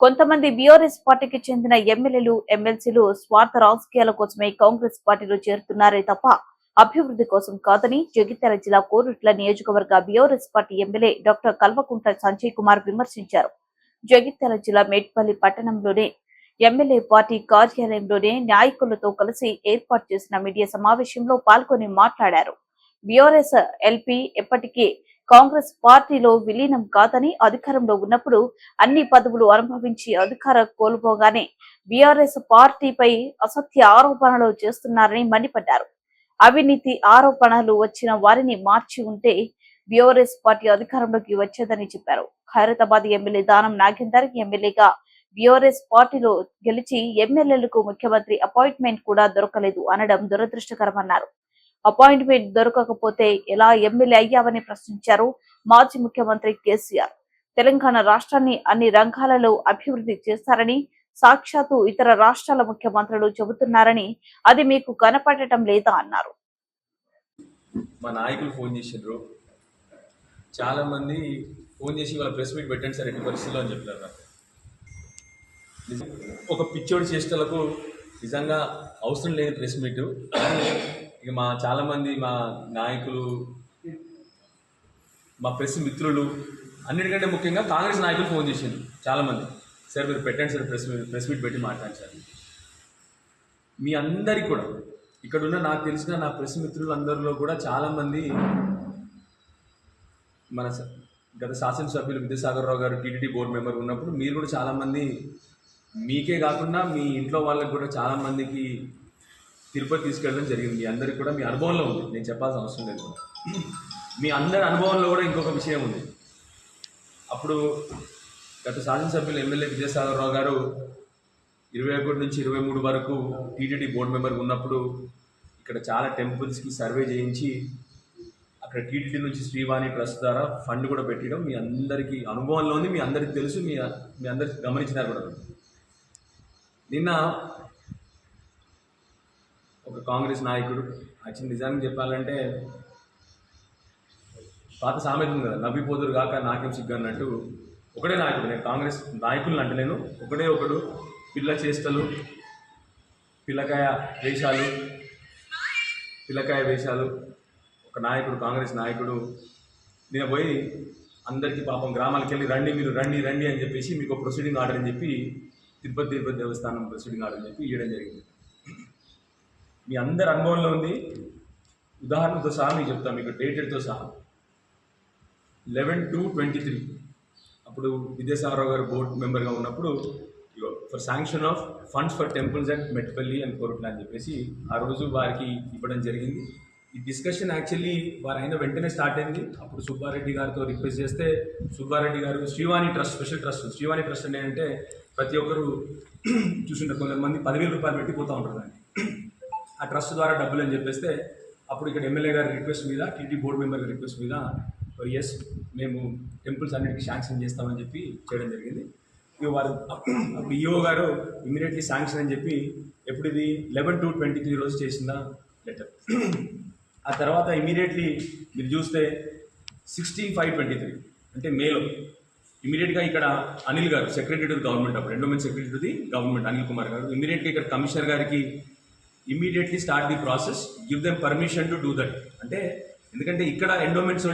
కొంతమంది బీఆర్ఎస్ పార్టీకి చెందిన ఎమ్మెల్యేలు ఎమ్మెల్సీలు స్వార్థ రాజకీయాల కోసమే కాంగ్రెస్ పార్టీలో చేరుతున్నారే తప్ప అభివృద్ధి కోసం కాదని జగిత్యాల జిల్లా కోరుట్ల నియోజకవర్గ BRS party MLA doctor Kalvakuntla Sanjay Kumar విమర్శించారు. జగిత్యాల జిల్లా మేడ్పల్లి పట్టణంలోనే ఎమ్మెల్యే పార్టీ కార్యాలయంలోనే నాయకులతో కలిసి ఏర్పాటు చేసిన మీడియా సమావేశంలో పాల్గొని మాట్లాడారు. బీఆర్ఎస్ ఎల్పీ ఎప్పటికీ కాంగ్రెస్ పార్టీలో విలీనం కాదని, అధికారంలో ఉన్నప్పుడు అన్ని పదవులు అనుభవించి అధికార కోల్పోగానే బీఆర్ఎస్ పార్టీపై అసత్య ఆరోపణలు చేస్తున్నారని మండిపడ్డారు. అవినీతి ఆరోపణలు వచ్చిన వారిని మార్చి ఉంటే బీఆర్ఎస్ పార్టీ అధికారంలోకి వచ్చేదని చెప్పారు. ఖైరతాబాద్ ఎమ్మెల్యే దానం నాగేందర్ ఎమ్మెల్యేగా బీఆర్ఎస్ పార్టీలో గెలిచి ఎమ్మెల్యేలకు ముఖ్యమంత్రి అపాయింట్మెంట్ కూడా దొరకలేదు అనడం దురదృష్టకరమన్నారు. అపాయింట్మెంట్ దొరకకపోతే ఎలా ఎమ్మెల్యే అయ్యావని ప్రశ్నించారు. మాజీ ముఖ్యమంత్రి కేసీఆర్ తెలంగాణ రాష్ట్రాన్ని అన్ని రంగాలలో అభివృద్ధి చేస్తారని సాక్షాత్తు ఇతర రాష్ట్రాల ముఖ్యమంత్రులు చెబుతున్నారని అది మీకు కనపడటం లేదా అన్నారు. మా నాయకులు ఫోన్ చేసిండ్రు, చాలా మంది ఫోన్ చేసి వాళ్ళ ప్రెస్ మీట్ పెట్టండి సార్ ఎట్టి పరిస్థితుల్లో అని చెప్పారు. నాకు ఒక పిచ్చోడి చేష్టలకు నిజంగా అవసరం లేని ప్రెస్ మీట్. ఇక చాలామంది మా నాయకులు, మా ప్రెస్ మిత్రులు, అన్నిటికంటే ముఖ్యంగా కాంగ్రెస్ నాయకులు ఫోన్ చేసిండ్రు చాలామంది, సార్ మీరు పెట్టండి సార్ ప్రెస్ మీట్ పెట్టి మాట్లాడండి సార్. మీ అందరికీ కూడా ఇక్కడున్న నాకు తెలిసిన నా ప్రెస్ మిత్రులు అందరిలో కూడా చాలామంది మన గత శాసనసభ్యులు విద్యాసాగర్ రావు గారు టీటీడీ బోర్డు మెంబర్ ఉన్నప్పుడు మీరు కూడా చాలామంది, మీకే కాకుండా మీ ఇంట్లో వాళ్ళకి కూడా చాలామందికి తిరుపతి తీసుకెళ్ళడం జరిగింది. మీ అందరికీ కూడా మీ అనుభవంలో ఉంది, నేను చెప్పాల్సిన అవసరం లేదు. మీ అందరి అనుభవంలో కూడా ఇంకొక విషయం ఉంది. అప్పుడు గత శాసనసభ్యులు ఎమ్మెల్యే విద్యాసాగర్ రావు గారు 21 నుంచి 23 వరకు టీటీడీ బోర్డు మెంబర్ ఉన్నప్పుడు ఇక్కడ చాలా టెంపుల్స్కి సర్వే చేయించి అక్కడ టీటీడీ నుంచి శ్రీవాణి ట్రస్ట్ ద్వారా ఫండ్ కూడా పెట్టడం మీ అందరికీ అనుభవంలో ఉంది, మీ అందరికీ తెలుసు, మీ అందరికి గమనించినారు కూడా. నిన్న ఒక కాంగ్రెస్ నాయకుడు, యాక్చువల్లీ నిజానికి చెప్పాలంటే పాత సామెత ఉంది కదా, నవ్విపోదురు కాక నాకేం సిగ్గు అన్నట్టు, ఒకడే నాయకుడు, నేను కాంగ్రెస్ నాయకులను అంటలేను, ఒకడు పిల్ల చేష్టలు, పిల్లకాయ వేషాలు ఒక నాయకుడు, కాంగ్రెస్ నాయకుడు నేను పోయి అందరికీ పాపం గ్రామాలకు వెళ్ళి మీరు రండి అని చెప్పేసి మీకు ప్రొసీడింగ్ ఆర్డర్ అని చెప్పి తిరుపతి దేవస్థానం ప్రొసీడింగ్ ఆర్డర్ అని చెప్పి ఇవ్వడం జరిగింది. మీ అందరి అనుభవంలో ఉంది. ఉదాహరణతో సహా మీకు చెప్తాను, మీకు డేటెడ్తో సహా 11/2/23 అప్పుడు విద్యాసాగర్ రావు గారు బోర్డు మెంబర్గా ఉన్నప్పుడు for sanction of funds for temples at Metpalli and Korutla అని చెప్పేసి ఆ రోజు వారికి ఇవ్వడం జరిగింది. ఈ డిస్కషన్ యాక్చువల్లీ వారు అయిన వెంటనే స్టార్ట్ అయింది. అప్పుడు సుబ్బారెడ్డి గారితో రిక్వెస్ట్ చేస్తే సుబ్బారెడ్డి గారు Srivani trust, special trust, Srivani trust అంటే ప్రతి ఒక్కరు చూసింటారు, కొంతమంది 10,000 రూపాయలు పెట్టి పోతూ ఉంటారు దాన్ని, ఆ ట్రస్ట్ ద్వారా డబ్బులు అని చెప్పేస్తే అప్పుడు ఇక్కడ ఎమ్మెల్యే గారి రిక్వెస్ట్ మీద, టీటీ బోర్డు మెంబర్ గారి రిక్వెస్ట్ మీద ఎస్ మేము టెంపుల్స్ అన్నిటికీ శాంక్షన్ చేస్తామని చెప్పి చేయడం జరిగింది. ఇక వారు అప్పుడు ఈఓ గారు ఇమీడియట్లీ శాంక్షన్ అని చెప్పి ఎప్పుడు ఇది 11/2/23 రోజు చేసిన లెటర్. ఆ తర్వాత ఇమీడియట్లీ మీరు చూస్తే 16/5/23 అంటే మేలో ఇమీడియట్గా ఇక్కడ అనిల్ గారు, సెక్రటరీ టు గవర్నమెంట్, అప్పుడు endowment secretary to the government Anil Kumar గారు ఇమీడియట్లీ ఇక్కడ కమిషనర్ గారికి immediately start the process, give them permission to do that. అంటే ఎందుకంటే ఇక్కడ ఎండోమెంట్స్